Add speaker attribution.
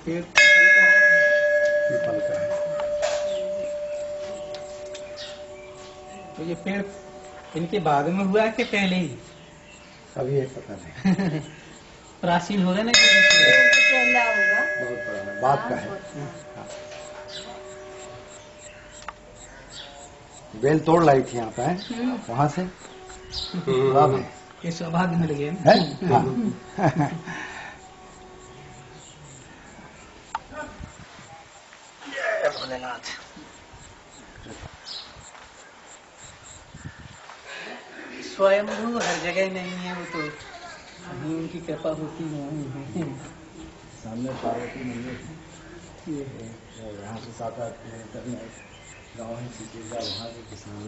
Speaker 1: पेड़ पीपल का है।
Speaker 2: तो ये पेड़ इनके बाद में हुआ कि पहले ही?
Speaker 1: अभी एक पता नहीं।
Speaker 2: प्राचीन हो गए ना,
Speaker 3: पहला होगा,
Speaker 1: बहुत पुराना बात का है। हाँ। बेल तोड़ लाई थी यहाँ पे, वहां से अब
Speaker 2: ये सौभाग्य मिल गया
Speaker 1: है। हाँ।
Speaker 2: भोलेनाथ। स्वयंभू हर जगह नहीं है, वो तो उनकी कृपा होती है।
Speaker 1: सामने पार्वती मंदिर ये है, यहाँ से 7-8 किलोमीटर में गाँव है, वहाँ के किसान